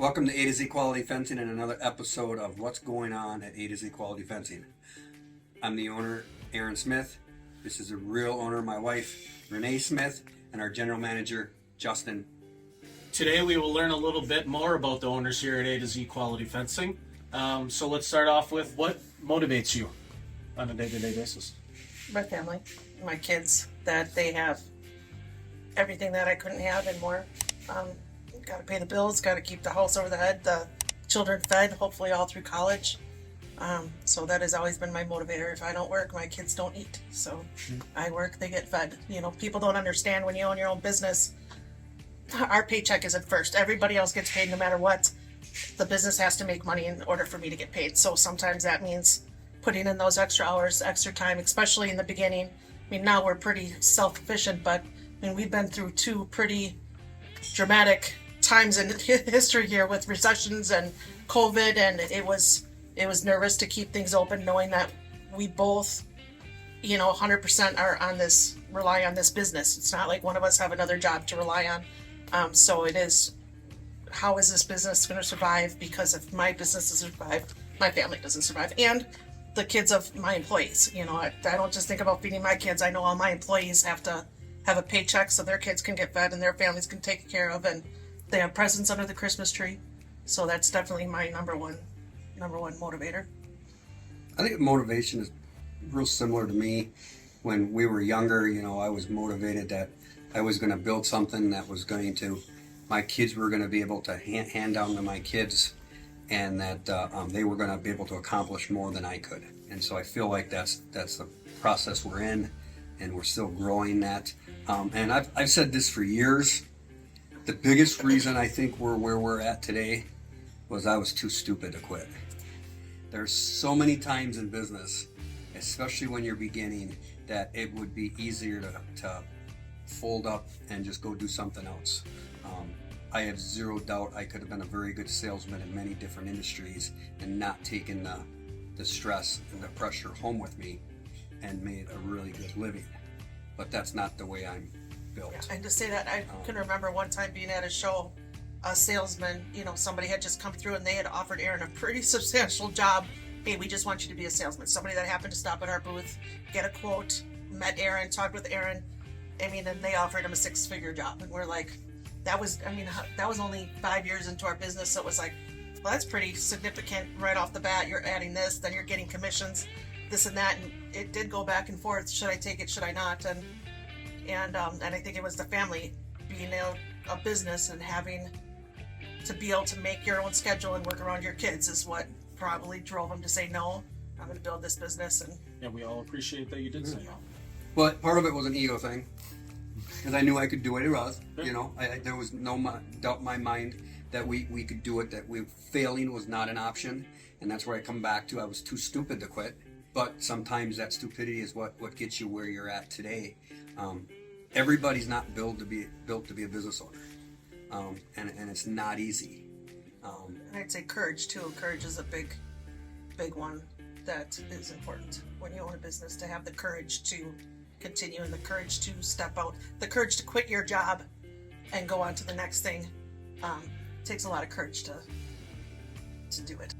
Welcome to A to Z Quality Fencing and another episode of What's Going On at A to Z Quality Fencing. I'm the owner, Aaron Smith. This is the real owner, my wife, Renee Smith, and our general manager, Justin. Today we will learn a little bit more about the owners here at A to Z Quality Fencing. So let's start off with what motivates you on a day-to-day basis. My family, my kids, that they have everything that I couldn't have and more. Got to pay the bills, got to keep the house over the head, the children fed, hopefully all through college. So that has always been my motivator. If I don't work, my kids don't eat. So I work, they get fed. You know, people don't understand when you own your own business, our paycheck isn't first. Everybody else gets paid no matter what. The business has to make money in order for me to get paid. So sometimes that means putting in those extra hours, extra time, especially in the beginning. I mean, now we're pretty self-sufficient, but I mean, we've been through two pretty dramatic times in history here with recessions and COVID, and it was nervous to keep things open, knowing that we both, 100% are on this, rely on this business. It's not like one of us have another job to rely on. So it is, how is this business going to survive? Because if my business doesn't survive, my family doesn't survive, and the kids of my employees. I don't just think about feeding my kids. I know all my employees have to have a paycheck so their kids can get fed and their families can take care of, and they have presents under the Christmas tree. So that's definitely my number one motivator. I think motivation is real similar to me. When we were younger, I was motivated that I was going to build something that was going to, my kids were going to be able to hand down to my kids, and that they were going to be able to accomplish more than I could. And so I feel like that's the process we're in, and we're still growing that. And I've said this for years. The biggest reason I think we're where we're at today was I was too stupid to quit. There's so many times in business, especially when you're beginning, that it would be easier to fold up and just go do something else. I have zero doubt I could have been a very good salesman in many different industries and not taken the stress and the pressure home with me and made a really good living. But that's not the way I'm built. Yeah, and to say that, I can remember one time being at a show, a salesman, somebody had just come through and they had offered Aaron a pretty substantial job. Hey, we just want you to be a salesman. Somebody that happened to stop at our booth, get a quote, met Aaron, talked with Aaron. And they offered him a 6-figure job. And we're like, that was only 5 years into our business. So it was like, well, that's pretty significant right off the bat. You're adding this, then you're getting commissions, this and that. And it did go back and forth. Should I take it? Should I not? And I think it was the family being a business and having to be able to make your own schedule and work around your kids is what probably drove them to say, no, I'm going to build this business. And Yeah, we all appreciate that you did say that. Well, part of it was an ego thing, because I knew I could do it. It was, there was no doubt in my mind that we could do it, that failing was not an option. And that's where I come back to, I was too stupid to quit. But sometimes that stupidity is what gets you where you're at today. Everybody's not built to be a business owner, and it's not easy. And I'd say courage too. Courage is a big one that is important when you own a business, to have the courage to continue and the courage to step out, the courage to quit your job and go on to the next thing. It takes a lot of courage to do it.